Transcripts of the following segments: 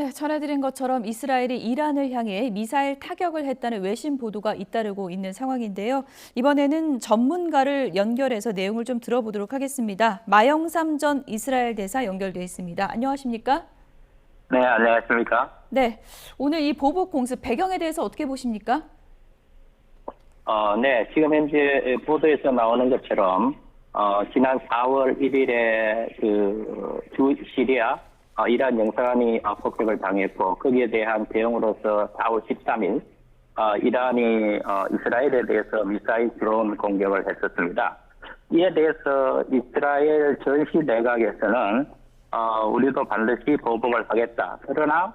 네, 전해드린 것처럼 이스라엘이 이란을 향해 미사일 타격을 했다는 외신 보도가 잇따르고 있는 상황인데요. 이번에는 전문가를 연결해서 내용을 좀 들어보도록 하겠습니다. 마영삼 전 이스라엘 대사 연결돼 있습니다. 안녕하십니까? 네, 안녕하십니까? 네, 오늘 이 보복 공습 배경에 대해서 어떻게 보십니까? 네, 지금 현재 보도에서 나오는 것처럼, 지난 4월 1일에 주 시리아, 이란 영사관이 폭격을 당했고, 거기에 대한 대응으로서 4월 13일, 이란이 이스라엘에 대해서 미사일 드론 공격을 했었습니다. 이에 대해서 이스라엘 전시 내각에서는, 우리도 반드시 보복을 하겠다. 그러나,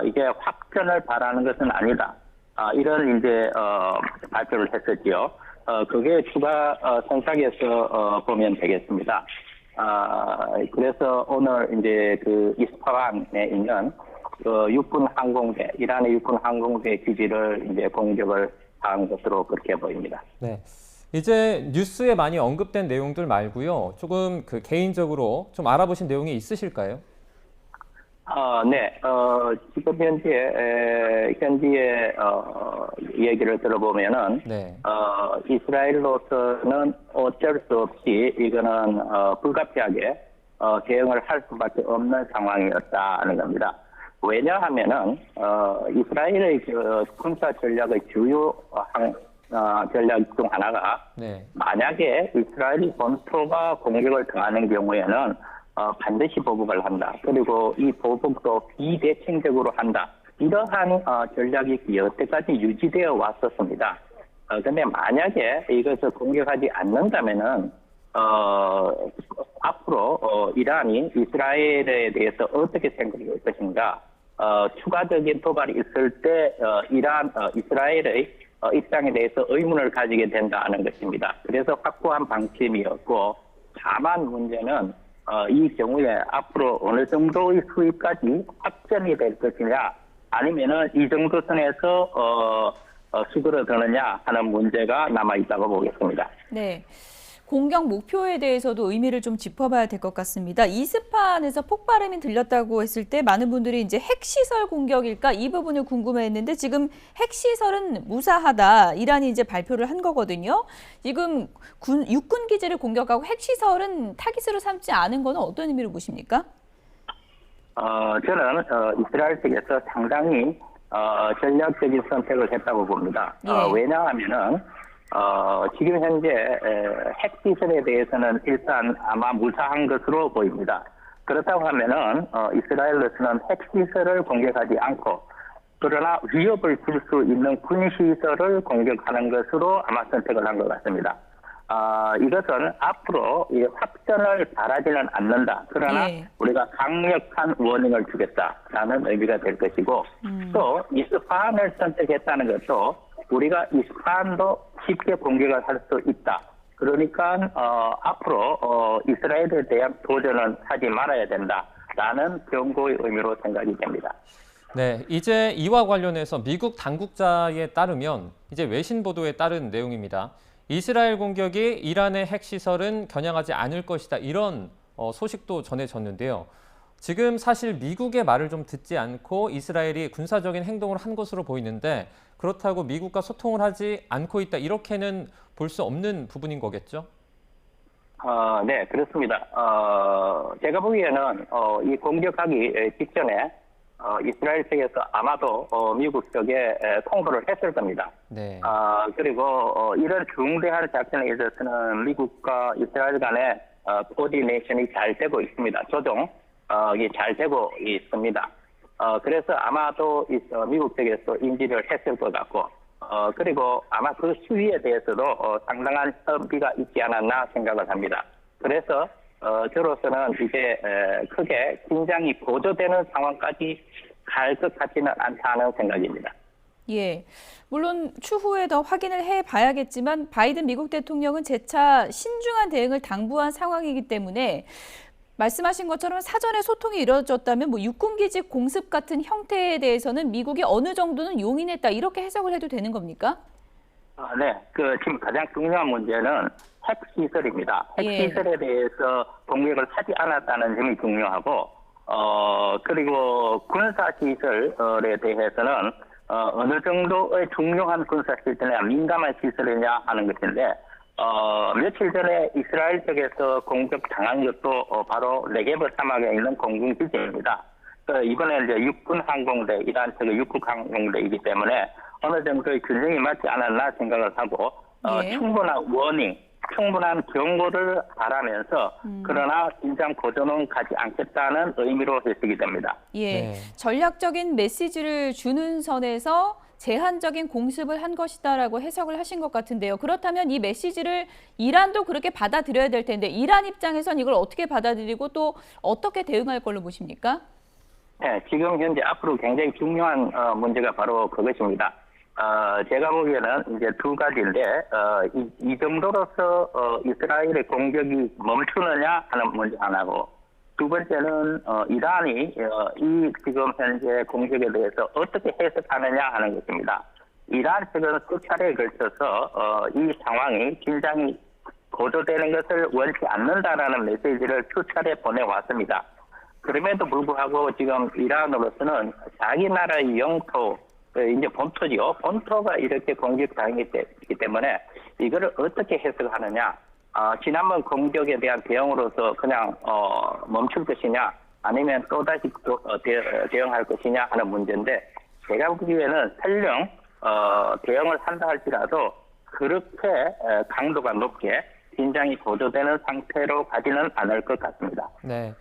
이게 확전을 바라는 것은 아니다. 이런 이제 발표를 했었지요. 그게 추가 선상에서 보면 되겠습니다. 그래서 오늘 이제 이스파한에 있는 육군 항공대, 이란의 육군 항공대 기지를 이제 공격을 한 것으로 그렇게 보입니다. 네. 이제 뉴스에 많이 언급된 내용들 말고요. 조금 개인적으로 좀 알아보신 내용이 있으실까요? 네. 지금 현지의 얘기를 들어보면은, 네. 이스라엘로서는 어쩔 수 없이 이거는 불가피하게 대응을 할 수밖에 없는 상황이었다는 겁니다. 왜냐하면은 이스라엘의 군사 전략의 주요 전략 중 하나가, 네. 만약에 이스라엘이 본토가 공격을 당하는 경우에는 반드시 보복을 한다. 그리고 이 보복도 비대칭적으로 한다. 이러한 전략이 여태까지 유지되어 왔었습니다. 그런데 만약에 이것을 공격하지 않는다면은 앞으로 이란이 이스라엘에 대해서 어떻게 생각할 것인가, 추가적인 도발이 있을 때 이스라엘의 입장에 대해서 의문을 가지게 된다는 것입니다. 그래서 확고한 방침이었고, 다만 문제는 이 경우에 앞으로 어느 정도의 수위까지 확전이 될 것이냐, 아니면은 이 정도 선에서 수그러드느냐 하는 문제가 남아 있다고 보겠습니다. 네. 공격 목표에 대해서도 의미를 좀 짚어봐야 될 것 같습니다. 이스파한에서 폭발음이 들렸다고 했을 때 많은 분들이 이제 핵시설 공격일까 이 부분을 궁금해했는데, 지금 핵시설은 무사하다, 이란이 이제 발표를 한 거거든요. 지금 육군 기지를 공격하고 핵시설은 타깃으로 삼지 않은 거는 어떤 의미로 보십니까? 저는 이스라엘 측에서 상당히 전략적인 선택을 했다고 봅니다. 예. 왜냐하면은 지금 현재 핵시설에 대해서는 일단 아마 무사한 것으로 보입니다. 그렇다고 하면은 이스라엘로서는 핵시설을 공격하지 않고, 그러나 위협을 줄 수 있는 군시설을 공격하는 것으로 아마 선택을 한 것 같습니다. 이것은 앞으로 확전을 바라지는 않는다. 그러나 예. 우리가 강력한 워닝을 주겠다라는 의미가 될 것이고, 또 이스파한을 선택했다는 것도 우리가 이스파한도 쉽게 공격을 할 수 있다. 그러니까 앞으로 이스라엘에 대한 도전은 하지 말아야 된다라는 경고의 의미로 생각이 됩니다. 네. 이제 이와 관련해서 미국 당국자에 따르면, 이제 외신 보도에 따른 내용입니다. 이스라엘 공격이 이란의 핵시설은 겨냥하지 않을 것이다, 이런 소식도 전해졌는데요. 지금 사실 미국의 말을 좀 듣지 않고 이스라엘이 군사적인 행동을 한 것으로 보이는데, 그렇다고 미국과 소통을 하지 않고 있다, 이렇게는 볼 수 없는 부분인 거겠죠? 네, 그렇습니다. 제가 보기에는 이 공격하기 직전에 이스라엘 측에서 아마도 미국 쪽에 통보를 했을 겁니다. 네. 그리고 이런 중대한 작전에 있어서는 미국과 이스라엘 간의 코디네이션이 잘 되고 있습니다. 조정이 잘 되고 있습니다. 그래서 아마도 미국 쪽에서 인지를 했을 것 같고, 그리고 아마 그 수위에 대해서도 상당한 협의가 있지 않았나 생각을 합니다. 그래서 저로서는 이제 크게 긴장이 고조되는 상황까지 갈 것 같지는 않다는 생각입니다. 예, 물론 추후에 더 확인을 해봐야겠지만 바이든 미국 대통령은 재차 신중한 대응을 당부한 상황이기 때문에, 말씀하신 것처럼 사전에 소통이 이루어졌다면 육군기지 공습 같은 형태에 대해서는 미국이 어느 정도는 용인했다, 이렇게 해석을 해도 되는 겁니까? 네, 지금 가장 중요한 문제는 핵시설입니다. 핵시설에 대해서 공격을 하지 않았다는 점이 중요하고, 그리고 군사시설에 대해서는 어느 정도의 중요한 군사시설이냐 민감한 시설이냐 하는 것인데 며칠 전에 이스라엘 쪽에서 공격당한 것도 바로 네게브 사막에 있는 공군기지입니다. 이번에 이제 육군 항공대, 이란 측의 육군 항공대이기 때문에 어느 정도의 균형이 맞지 않았나 생각을 하고 예. 충분한 워닝, 충분한 경고를 바라면서 그러나 긴장 고조는 가지 않겠다는 의미로 해석이 됩니다. 예, 네. 전략적인 메시지를 주는 선에서 제한적인 공습을 한 것이다라고 해석을 하신 것 같은데요. 그렇다면 이 메시지를 이란도 그렇게 받아들여야 될 텐데 이란 입장에선 이걸 어떻게 받아들이고 또 어떻게 대응할 걸로 보십니까? 네, 지금 현재 앞으로 굉장히 중요한 문제가 바로 그것입니다. 제가 보기에는 이제 두 가지인데, 이 정도로서 이스라엘의 공격이 멈추느냐 하는 문제 하나고, 두 번째는 이란이 이 지금 현재 공격에 대해서 어떻게 해석하느냐 하는 것입니다. 이란 측은 수차례에 걸쳐서 이 상황이 긴장이 고조되는 것을 원치 않는다라는 메시지를 수차례 보내왔습니다. 그럼에도 불구하고 지금 이란으로서는 자기 나라의 영토, 이제 본토지요. 본토가 이렇게 공격당했기 때문에 이거를 어떻게 해석하느냐. 지난번 공격에 대한 대응으로서 그냥 멈출 것이냐 아니면 또다시 대응할 것이냐 하는 문제인데 제가 보기에는 설령 대응을 한다 할지라도 그렇게 강도가 높게 긴장이 고조되는 상태로 가지는 않을 것 같습니다. 네.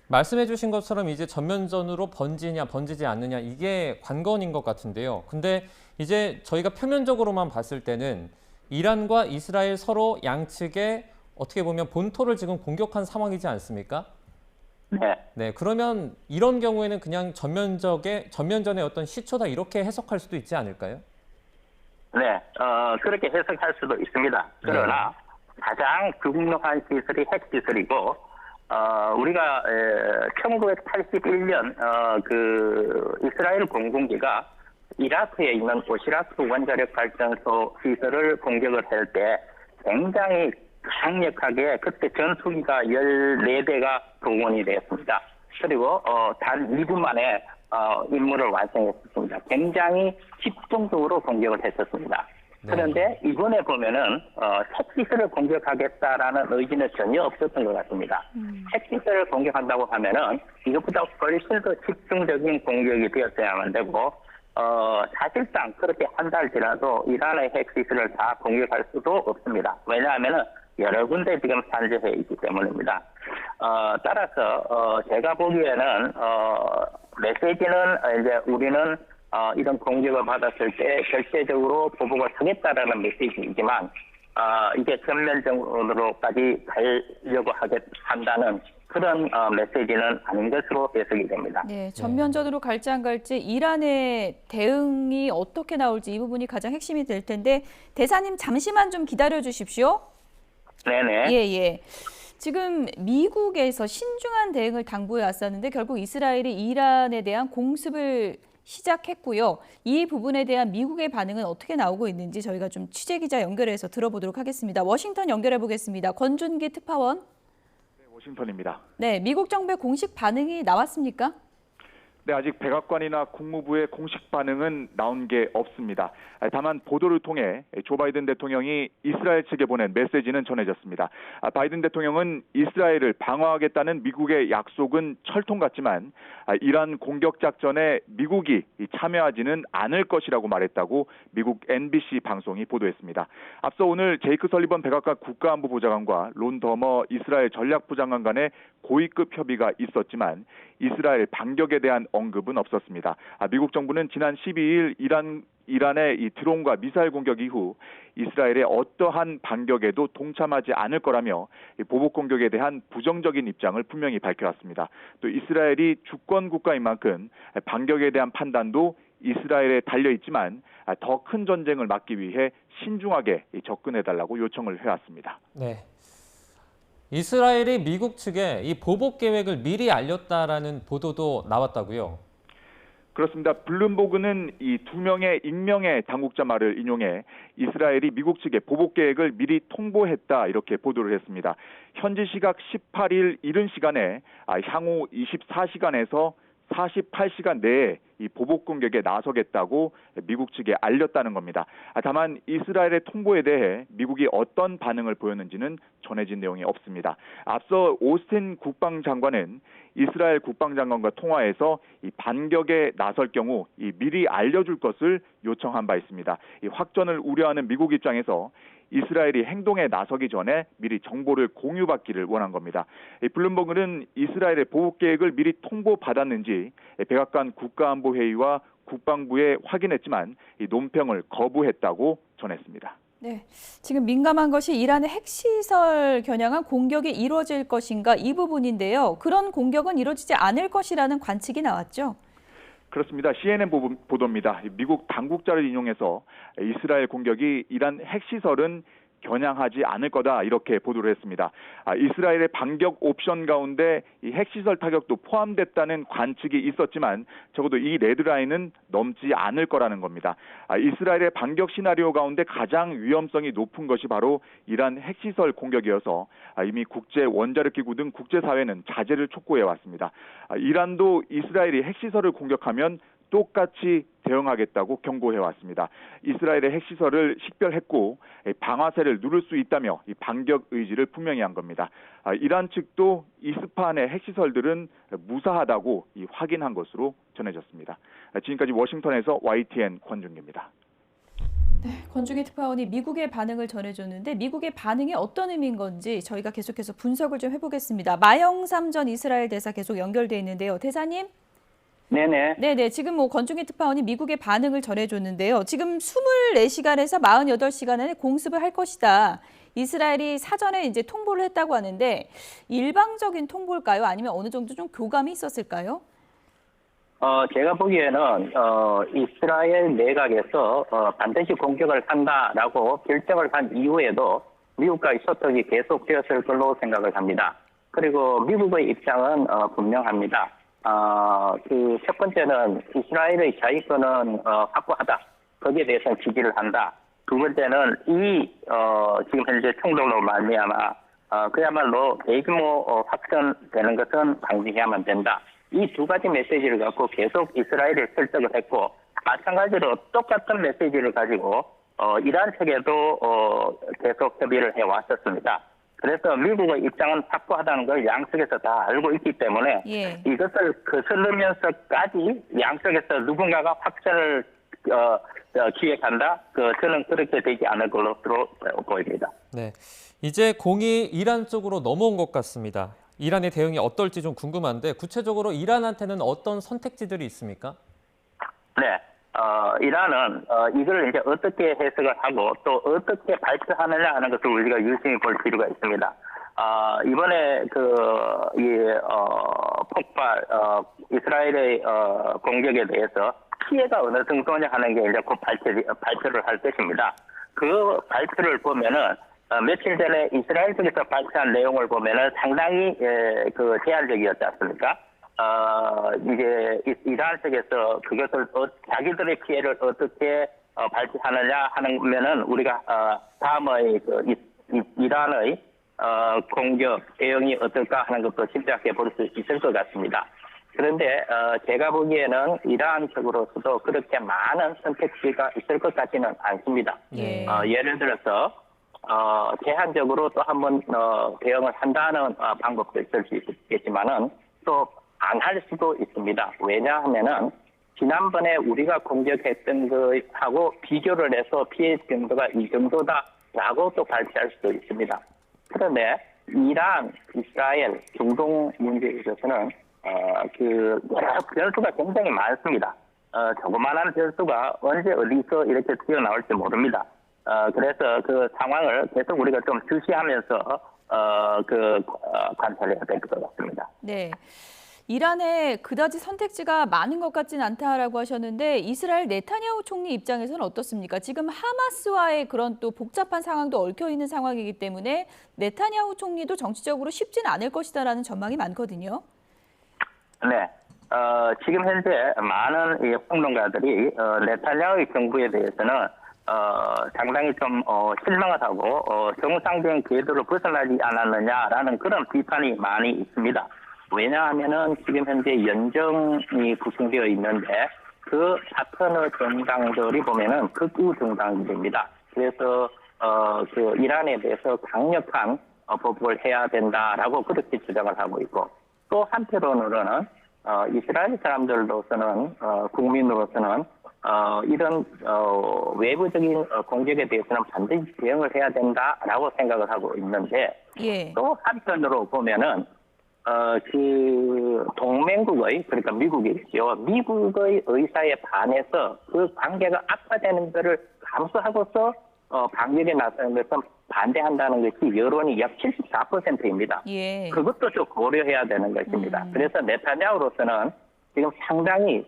말씀해 주신 것처럼 이제 전면전으로 번지냐 번지지 않느냐 이게 관건인 것 같은데요. 근데 이제 저희가 표면적으로만 봤을 때는 이란과 이스라엘 서로 양측에 어떻게 보면 본토를 지금 공격한 상황이지 않습니까? 네. 네, 그러면 이런 경우에는 그냥 전면전의 어떤 시초다 이렇게 해석할 수도 있지 않을까요? 네, 그렇게 해석할 수도 있습니다. 그러나 가장 중요한 시설이 핵시설이고, 우리가 1981년 그 이스라엘 공군기가 이라크에 있는 오시라크 원자력 발전소 시설을 공격을 할 때 굉장히 강력하게 그때 전투기가 14대가 동원이 되었습니다. 그리고 단 2분 만에 임무를 완성했었습니다. 굉장히 집중적으로 공격을 했었습니다. 네. 그런데 이번에 보면은 핵시설을 공격하겠다라는 의지는 전혀 없었던 것 같습니다. 핵시설을 공격한다고 하면은 이것보다 훨씬 더 집중적인 공격이 되었어야만 되고 사실상 그렇게 한다 할지라도 이란의 핵시설을 다 공격할 수도 없습니다. 왜냐하면은 여러 군데 지금 산재해 있기 때문입니다. 따라서 제가 보기에는 메시지는 이제 우리는 이런 공격을 받았을 때 절대적으로 보복을 하겠다라는 메시지이지만 이게 전면적으로까지 가려고 한다는 그런 메시지는 아닌 것으로 해석이 됩니다. 네, 전면전으로 갈지 안 갈지 이란의 대응이 어떻게 나올지 이 부분이 가장 핵심이 될 텐데 대사님 잠시만 좀 기다려 주십시오. 네네. 예. 지금 미국에서 신중한 대응을 당부해 왔었는데 결국 이스라엘이 이란에 대한 공습을 시작했고요. 이 부분에 대한 미국의 반응은 어떻게 나오고 있는지 저희가 좀 취재기자 연결해서 들어보도록 하겠습니다. 워싱턴 연결해 보겠습니다. 권준기 특파원. 네, 워싱턴입니다. 네, 미국 정부의 공식 반응이 나왔습니까? 네, 아직 백악관이나 국무부의 공식 반응은 나온 게 없습니다. 다만 보도를 통해 조 바이든 대통령이 이스라엘 측에 보낸 메시지는 전해졌습니다. 바이든 대통령은 이스라엘을 방어하겠다는 미국의 약속은 철통 같지만 이란 공격 작전에 미국이 참여하지는 않을 것이라고 말했다고 미국 NBC 방송이 보도했습니다. 앞서 오늘 제이크 설리번 백악관 국가안보보좌관과 론 더머 이스라엘 전략부 장관 간의 고위급 협의가 있었지만 이스라엘 반격에 대한 언급은 없었습니다. 미국 정부는 지난 12일 이란의 이 드론과 미사일 공격 이후 이스라엘의 어떠한 반격에도 동참하지 않을 거라며 보복 공격에 대한 부정적인 입장을 분명히 밝혀왔습니다. 또 이스라엘이 주권 국가인 만큼 반격에 대한 판단도 이스라엘에 달려 있지만 더 큰 전쟁을 막기 위해 신중하게 접근해달라고 요청을 해왔습니다. 네. 이스라엘이 미국 측에 이 보복 계획을 미리 알렸다라는 보도도 나왔다고요. 그렇습니다. 블룸버그는 이 2명의 익명의 당국자 말을 인용해 이스라엘이 미국 측에 보복 계획을 미리 통보했다 이렇게 보도를 했습니다. 현지 시각 18일 이른 시간에 향후 24시간에서 48시간 내에 이 보복 공격에 나서겠다고 미국 측에 알렸다는 겁니다. 다만 이스라엘의 통보에 대해 미국이 어떤 반응을 보였는지는 전해진 내용이 없습니다. 앞서 오스틴 국방장관은 이스라엘 국방장관과 통화에서 이 반격에 나설 경우 이 미리 알려줄 것을 요청한 바 있습니다. 이 확전을 우려하는 미국 입장에서 이스라엘이 행동에 나서기 전에 미리 정보를 공유받기를 원한 겁니다. 블룸버그는 이스라엘의 보복 계획을 미리 통보받았는지 백악관 국가안보회의와 국방부에 확인했지만 이 논평을 거부했다고 전했습니다. 네, 지금 민감한 것이 이란의 핵시설 겨냥한 공격이 이루어질 것인가 이 부분인데요. 그런 공격은 이루어지지 않을 것이라는 관측이 나왔죠. 그렇습니다. CNN 보도입니다. 미국 당국자를 인용해서 이스라엘 공격이 이란 핵시설은 겨냥하지 않을 거다 이렇게 보도를 했습니다. 이스라엘의 반격 옵션 가운데 이 핵시설 타격도 포함됐다는 관측이 있었지만 적어도 이 레드라인은 넘지 않을 거라는 겁니다. 이스라엘의 반격 시나리오 가운데 가장 위험성이 높은 것이 바로 이란 핵시설 공격이어서 이미 국제 원자력기구 등 국제사회는 자제를 촉구해 왔습니다. 이란도 이스라엘이 핵시설을 공격하면 똑같이 대응하겠다고 경고해 왔습니다. 이스라엘의 핵시설을 식별했고 방아쇠를 누를 수 있다며 이 반격 의지를 분명히 한 겁니다. 이란 측도 이스파한의 핵시설들은 무사하다고 확인한 것으로 전해졌습니다. 지금까지 워싱턴에서 YTN 권준기입니다. 네, 권중기 특파원이 미국의 반응을 전해줬는데 미국의 반응이 어떤 의미인 건지 저희가 계속해서 분석을 좀 해보겠습니다. 마영삼 전 이스라엘 대사 계속 연결돼 있는데요. 대사님. 네네. 지금 권중기 특파원이 미국의 반응을 전해줬는데요. 지금 24시간에서 48시간 안에 공습을 할 것이다. 이스라엘이 사전에 이제 통보를 했다고 하는데 일방적인 통보일까요? 아니면 어느 정도 좀 교감이 있었을까요? 제가 보기에는 이스라엘 내각에서 반드시 공격을 한다라고 결정을 한 이후에도 미국과의 소통이 계속되었을 걸로 생각을 합니다. 그리고 미국의 입장은 분명합니다. 첫 번째는 이스라엘의 자위권은 확보하다. 거기에 대해서는 지지를 한다. 두 번째는 지금 현재 충돌로 말미암아 그야말로 대규모 확전되는 것은 방지해야만 된다. 이 두 가지 메시지를 갖고 계속 이스라엘을 설득을 했고 마찬가지로 똑같은 메시지를 가지고 이란 측에도 계속 협의를 해왔었습니다. 그래서 미국의 입장은 확고하다는 걸 양측에서 다 알고 있기 때문에 이것을 거슬르면서까지 양측에서 누군가가 확전을 기획한다? 저는 그렇게 되지 않을 걸로 보입니다. 네, 이제 공이 이란 쪽으로 넘어온 것 같습니다. 이란의 대응이 어떨지 좀 궁금한데 구체적으로 이란한테는 어떤 선택지들이 있습니까? 네. 이란은 이걸 이제 어떻게 해석을 하고 또 어떻게 발표하느냐 하는 것을 우리가 유심히 볼 필요가 있습니다. 이번에 폭발 이스라엘의 공격에 대해서 피해가 어느 정도냐 하는 게 이제 곧 발표를 할 것입니다. 그 발표를 보면은 며칠 전에 이스라엘 측에서 발표한 내용을 보면은 상당히 제한적이었지 않습니까? 이제 이란 측에서 그것을 자기들의 피해를 어떻게 발표하느냐 하면은 우리가 다음의 이란의 공격 대응이 어떨까 하는 것도 짐작해 볼 수 있을 것 같습니다. 그런데 제가 보기에는 이란 측으로서도 그렇게 많은 선택지가 있을 것 같지는 않습니다. 예를 들어서 제한적으로 또 한번 대응을 한다는 방법도 있을 수 있겠지만은 또 안 할 수도 있습니다. 왜냐하면은 지난번에 우리가 공격했던 것하고 비교를 해서 피해 정도가 이 정도다라고 또 발표할 수도 있습니다. 그런데 이란, 이스라엘, 중동 문제에 있어서는 변수가 굉장히 많습니다. 조그마한 변수가 언제 어디서 이렇게 튀어나올지 모릅니다. 그래서 그 상황을 계속 우리가 좀 주시하면서 관찰해야 될 것 같습니다. 네. 이란에 그다지 선택지가 많은 것 같진 않다라고 하셨는데 이스라엘 네타냐후 총리 입장에서는 어떻습니까? 지금 하마스와의 그런 또 복잡한 상황도 얽혀 있는 상황이기 때문에 네타냐후 총리도 정치적으로 쉽지는 않을 것이다라는 전망이 많거든요. 네. 지금 현재 많은 이 평론가들이 네타냐후 정부에 대해서는 상당히 좀 실망을 하고 정상적인 궤도를 벗어나지 않았느냐라는 그런 비판이 많이 있습니다. 왜냐하면은 지금 현재 연정이 구성되어 있는데 그 파트너 정당들이 보면은 극우 정당들입니다. 그래서 그 이란에 대해서 강력한 보복을 해야 된다라고 그렇게 주장을 하고 있고, 또 한편으로는 이스라엘 사람들로서는 국민으로서는 이런 외부적인 공격에 대해서는 반드시 대응을 해야 된다라고 생각을 하고 있는데, 예. 또 한편으로 보면은 그 동맹국의, 그러니까 미국이죠. 미국의 의사에 반해서 그 관계가 악화되는 것을 감수하고서 반격에 나서는 것은 반대한다는 것이 여론이 약 74%입니다. 예. 그것도 좀 고려해야 되는 것입니다. 그래서 네타냐후로서는 지금 상당히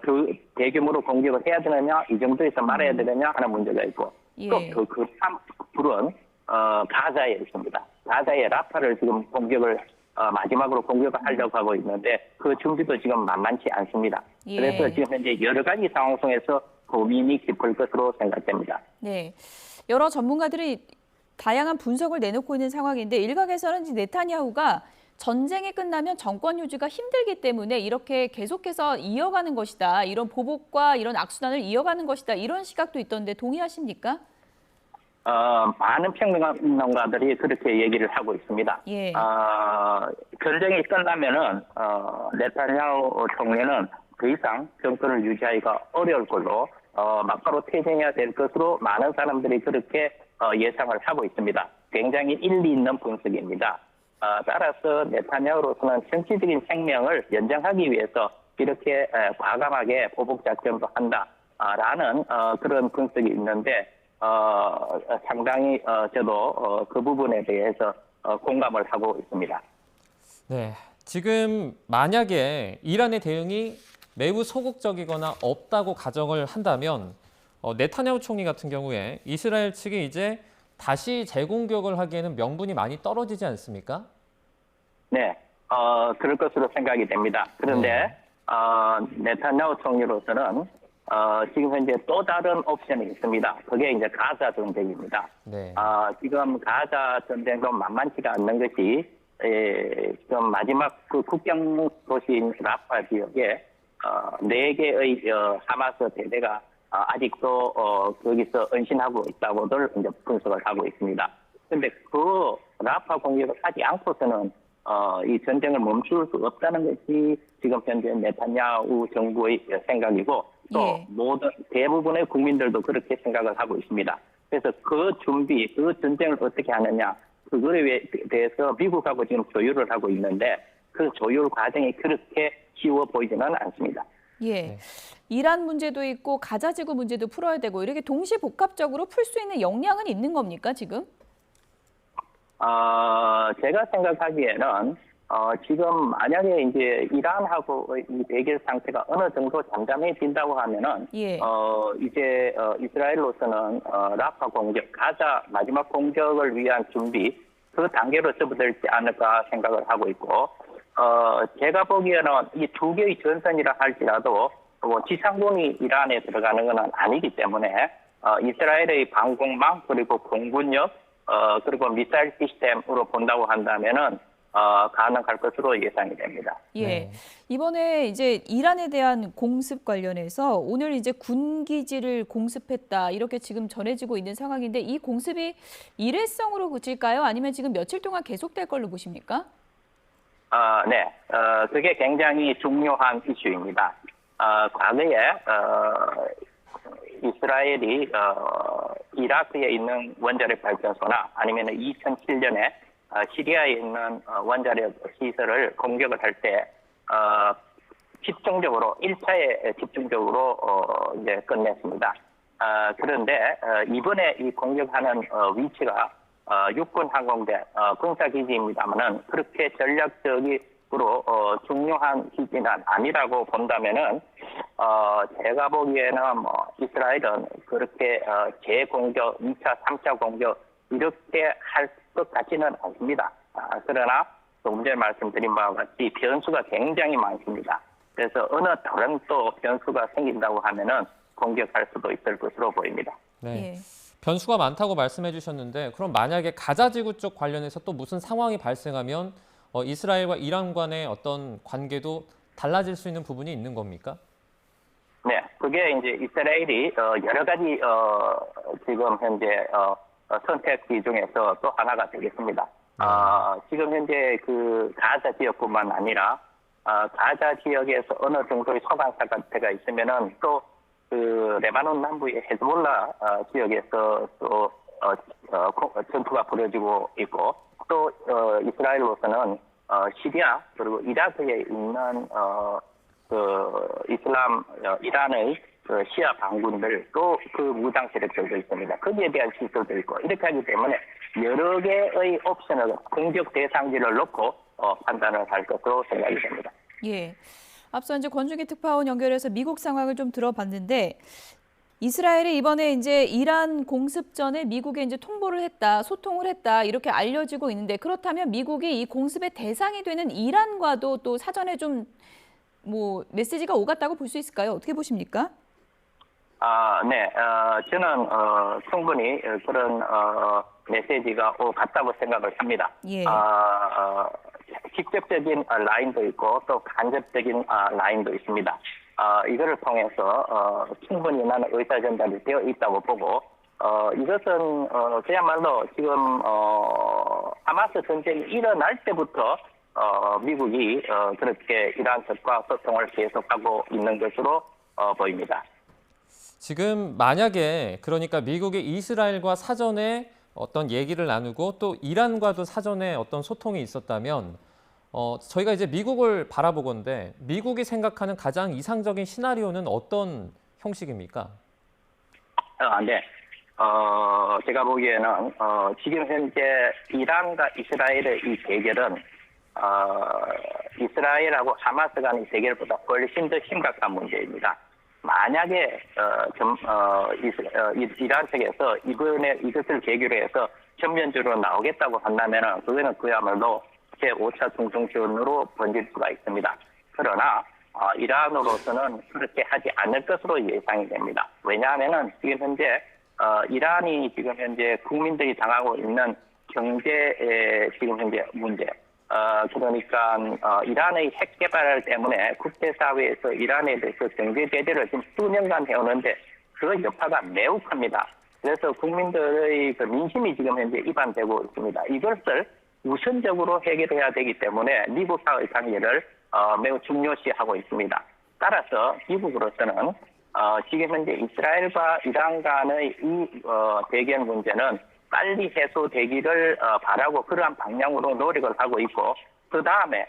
그 대규모로 공격을 해야 되느냐, 이 정도에서 말아야 되느냐 하는 문제가 있고, 예. 또 그 불은 가자에 있습니다. 가자의 라파를 지금 공격을 마지막으로 공격을 하려고 하고 있는데 그 준비도 지금 만만치 않습니다. 예. 그래서 지금 현재 여러 가지 상황 속에서 고민이 깊을 것으로 생각됩니다. 네. 여러 전문가들이 다양한 분석을 내놓고 있는 상황인데 일각에서는 이제 네타냐후가 전쟁이 끝나면 정권 유지가 힘들기 때문에 이렇게 계속해서 이어가는 것이다. 이런 보복과 이런 악순환을 이어가는 것이다. 이런 시각도 있던데 동의하십니까? 많은 평론가들이 그렇게 얘기를 하고 있습니다. 예. 전쟁이 끝나면은 네타냐후 총리는 더 이상 정권을 유지하기가 어려울 걸로 막바로 퇴진해야 될 것으로 많은 사람들이 그렇게 예상을 하고 있습니다. 굉장히 일리 있는 분석입니다. 따라서 네타냐후로서는 정치적인 생명을 연장하기 위해서 이렇게 과감하게 보복 작전도 한다라는 그런 분석이 있는데 상당히 저도 그 부분에 대해서 공감을 하고 있습니다. 네, 지금 만약에 이란의 대응이 매우 소극적이거나 없다고 가정을 한다면 네타냐후 총리 같은 경우에 이스라엘 측이 이제 다시 재공격을 하기에는 명분이 많이 떨어지지 않습니까? 네, 그럴 것으로 생각이 됩니다. 그런데 네타냐후 총리로서는 지금 현재 또 다른 옵션이 있습니다. 그게 이제 가자 전쟁입니다. 네. 지금 가자 전쟁도 만만치가 않는 것이 지금 마지막 그 국경 도시인 라파 지역에 4개의 하마스 대대가 아직도 거기서 은신하고 있다고들 이제 분석을 하고 있습니다. 그런데 그 라파 공격을 하지 않고서는 이 전쟁을 멈출 수 없다는 것이 지금 현재 네타냐후 정부의 생각이고 또 모든 대부분의 국민들도 그렇게 생각을 하고 있습니다. 그래서 그 준비, 그 전쟁을 어떻게 하느냐, 그거에 대해서 미국하고 지금 조율을 하고 있는데 그 조율 과정이 그렇게 쉬워 보이지는 않습니다. 예. 네. 이란 문제도 있고 가자 지구 문제도 풀어야 되고 이렇게 동시복합적으로 풀 수 있는 역량은 있는 겁니까, 지금? 제가 생각하기에는 지금 만약에 이제 이란하고 이 대결 상태가 어느 정도 잠잠해진다고 하면은 이제 이스라엘로서는 라파 공격, 가자 마지막 공격을 위한 준비 그 단계로 접어들지 않을까 생각을 하고 있고 제가 보기에는 이 두 개의 전선이라 할지라도 지상군이 이란에 들어가는 건 아니기 때문에 이스라엘의 방공망 그리고 공군력 그리고 미사일 시스템으로 본다고 한다면은 가능할 것으로 예상이 됩니다. 예. 네. 이번에 이제 이란에 대한 공습 관련해서 오늘 이제 군 기지를 공습했다 이렇게 지금 전해지고 있는 상황인데 이 공습이 일회성으로 그칠까요? 아니면 지금 며칠 동안 계속될 걸로 보십니까? 네. 그게 굉장히 중요한 이슈입니다. 과거에 이스라엘이 이라크에 있는 원자력 발전소나 아니면 2007년에 시리아에 있는 원자력 시설을 공격을 할 때 집중적으로 1차에 집중적으로 이제 끝냈습니다. 그런데 이번에 이 공격하는 위치가 육군 항공대 군사기지입니다만은 그렇게 전략적으로 중요한 기지는 아니라고 본다면은 제가 보기에는 이스라엘은 그렇게 재공격, 2차, 3차 공격 이렇게 할 것 같지는 않습니다. 그러나 조금 전에 말씀드린 바와 같이 변수가 굉장히 많습니다. 그래서 어느 다른 또 변수가 생긴다고 하면은 공격할 수도 있을 것으로 보입니다. 네. 예. 변수가 많다고 말씀해 주셨는데 그럼 만약에 가자 지구 쪽 관련해서 또 무슨 상황이 발생하면 이스라엘과 이란 간의 어떤 관계도 달라질 수 있는 부분이 있는 겁니까? 네, 그게 이제 이스라엘이 여러 가지 지금 현재 선택지 중에서 또 하나가 되겠습니다. 지금 현재 그 가자 지역뿐만 아니라 가자 지역에서 어느 정도의 소강 사태가 있으면은 또 그 레바논 남부의 헤즈볼라 지역에서 또 전투가 벌어지고 있고 또 이스라엘로서는 시리아 그리고 이라크에 있는 이란의 그 시아 반군들 또 그 무장 세력들도 있습니다. 거기에 대한 시설도 있고 이렇게 하기 때문에 여러 개의 옵션을 공격 대상지를 놓고 판단을 할 것으로 생각이 됩니다. 예. 앞서 이제 권중기 특파원 연결해서 미국 상황을 좀 들어봤는데 이스라엘이 이번에 이제 이란 공습 전에 미국에 이제 통보를 했다, 소통을 했다 이렇게 알려지고 있는데 그렇다면 미국이 이 공습의 대상이 되는 이란과도 또 사전에 좀 뭐 메시지가 오갔다고 볼 수 있을까요? 어떻게 보십니까? 네, 저는 충분히 그런 메시지가 오갔다고 생각을 합니다. 예. 직접적인 라인도 있고 또 간접적인 라인도 있습니다. 이거를 통해서 충분히 나는 의사 전달이 되어 있다고 보고 이것은 그야말로 지금 하마스 전쟁이 일어날 때부터 미국이 그렇게 이란 측과 소통을 계속하고 있는 것으로 보입니다. 지금 만약에 그러니까 미국이 이스라엘과 사전에 어떤 얘기를 나누고 또 이란과도 사전에 어떤 소통이 있었다면 저희가 이제 미국을 바라보건데 미국이 생각하는 가장 이상적인 시나리오는 어떤 형식입니까? 네. 제가 보기에는 지금 현재 이란과 이스라엘의 이 대결은 이스라엘하고 하마스 간의 대결보다 훨씬 더 심각한 문제입니다. 만약에 이란 측에서 이번에 이것을 계기로 해서 전면적으로 나오겠다고 한다면 그거는 그야말로 제5차 중동전으로 번질 수가 있습니다. 그러나 이란으로서는 그렇게 하지 않을 것으로 예상이 됩니다. 왜냐하면 지금 현재 이란이 지금 현재 국민들이 당하고 있는 경제 지금 현재 문제 그러니까 이란의 핵 개발 때문에 국제사회에서 이란에 대해서 경제 제재를 지금 수년간 해오는데 그 여파가 매우 큽니다. 그래서 국민들의 그 민심이 지금 현재 이반되고 있습니다. 이것을 우선적으로 해결해야 되기 때문에 미국과의 관계를 매우 중요시하고 있습니다. 따라서 미국으로서는 지금 현재 이스라엘과 이란 간의 이 대결 문제는 빨리 해소되기를 바라고 그러한 방향으로 노력을 하고 있고 그 다음에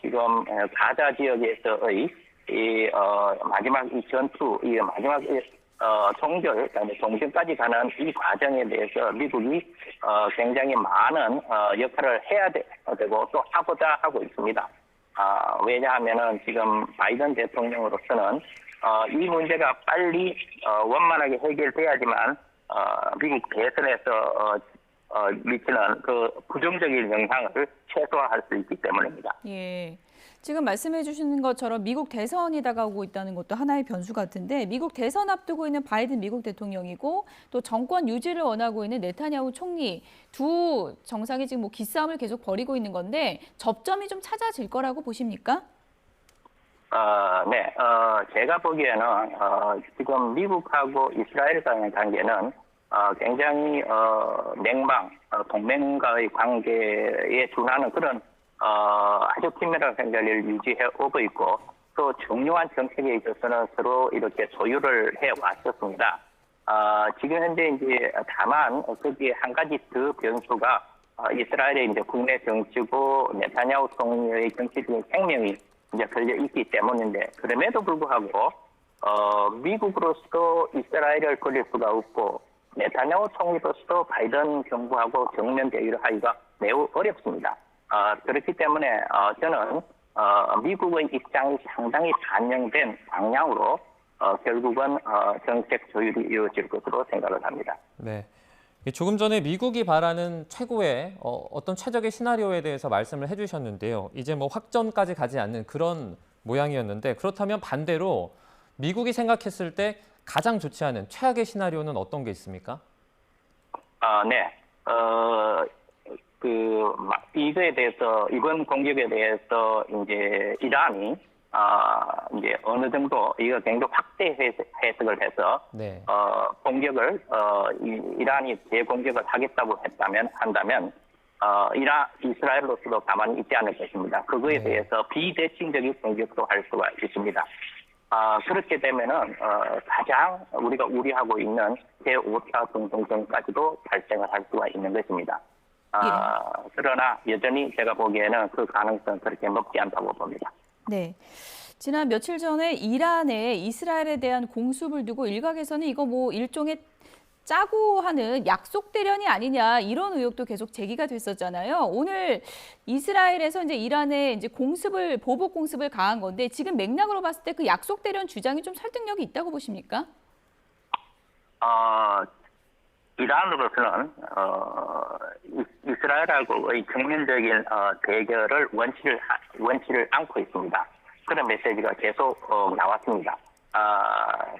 지금 가자 지역에서의 이 마지막 이 전투, 이 마지막 종결, 종전까지 가는 이 과정에 대해서 미국이 굉장히 많은 역할을 해야 되고 또 하고자 하고 있습니다. 왜냐하면은 지금 바이든 대통령으로서는 이 문제가 빨리 원만하게 해결돼야지만 미국 대선에서 미치는 그 부정적인 영향을 최소화할 수 있기 때문입니다. 예. 지금 말씀해 주시는 것처럼 미국 대선이 다가오고 있다는 것도 하나의 변수 같은데 미국 대선 앞두고 있는 바이든 미국 대통령이고 또 정권 유지를 원하고 있는 네타냐후 총리 두 정상이 지금 뭐 기싸움을 계속 벌이고 있는 건데 접점이 좀 찾아질 거라고 보십니까? 네. 제가 보기에는 지금 미국하고 이스라엘 간의 관계는 굉장히 동맹과의 관계에 준하는 그런 아주 긴밀한 관계를 유지해 오고 있고 또 중요한 정책에 있어서는 서로 이렇게 조율을 해 왔었습니다. 지금 현재 이제 다만 거기에 한 가지 더 변수가 이스라엘의 이제 국내 정치고 네타냐후 총리의 정치적인 생명이 이제 걸려 있기 때문인데 그럼에도 불구하고 미국으로서도 이스라엘을 버릴 수가 없고 네타냐후 총리로서도 바이든 정부하고 정면 대결을 하기가 매우 어렵습니다. 그렇기 때문에 저는 미국의 입장이 상당히 반영된 방향으로 결국은 정책 조율이 이루어질 것으로 생각을 합니다. 네. 조금 전에 미국이 바라는 최고의 어떤 최적의 시나리오에 대해서 말씀을 해주셨는데요. 이제 뭐 확전까지 가지 않는 그런 모양이었는데 그렇다면 반대로 미국이 생각했을 때 가장 좋지 않은 최악의 시나리오는 어떤 게 있습니까? 네. 이거에 대해서, 이번 공격에 대해서 이제 이란이, 이제 어느 정도 이거 굉장히 확대 해석을 해서, 네. 공격을, 이란이 재공격을 하겠다고 한다면, 이스라엘로서도 가만히 있지 않을 것입니다. 그거에 네. 대해서 비대칭적인 공격도 할 수가 있습니다. 그렇게 되면은, 가장 우리가 우려하고 있는 제5차 동성전까지도 발생을 할 수가 있는 것입니다. 그러나 여전히 제가 보기에는 그 가능성은 그렇게 높지 않다고 봅니다. 네. 지난 며칠 전에 이란에 이스라엘에 대한 공습을 두고 일각에서는 이거 뭐 일종의 짜고 하는 약속 대련이 아니냐 이런 의혹도 계속 제기가 됐었잖아요. 오늘 이스라엘에서 이제 이란에 이제 보복 공습을 가한 건데 지금 맥락으로 봤을 때 그 약속 대련 주장이 좀 설득력이 있다고 보십니까? 이란으로서는 이스라엘하고의 정면적인 대결을 원치를 않고 있습니다. 그런 메시지가 계속 나왔습니다.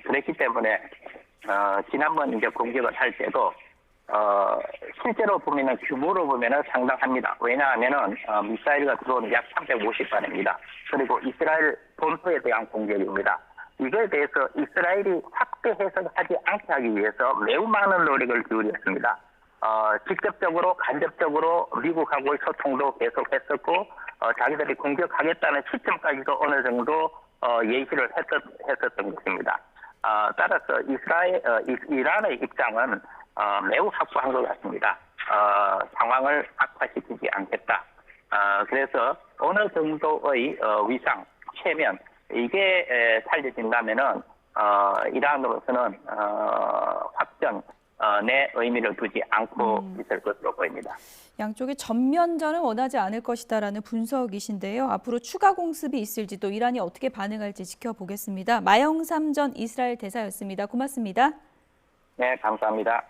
그렇기 때문에 지난번 이제 공격을 할 때도 실제로 보면은 규모로 보면은 상당합니다. 왜냐하면은 미사일과 드론 약 350발입니다. 그리고 이스라엘 본토에 대한 공격입니다. 이거에 대해서 이스라엘이 확대 해석하지 않게 하기 위해서 매우 많은 노력을 기울였습니다. 직접적으로 간접적으로 미국하고의 소통도 계속했었고 자기들이 공격하겠다는 시점까지도 어느 정도 예시를 했었던 것입니다. 따라서 이란의 입장은 매우 확고한 것 같습니다. 상황을 악화시키지 않겠다. 그래서 어느 정도의 위상, 체면 이게 살려진다면은 이란으로서는 확전의 의미를 두지 않고 있을 것으로 보입니다. 양쪽이 전면전을 원하지 않을 것이다라는 분석이신데요. 앞으로 추가 공습이 있을지도 이란이 어떻게 반응할지 지켜보겠습니다. 마영삼 전 이스라엘 대사였습니다. 고맙습니다. 네, 감사합니다.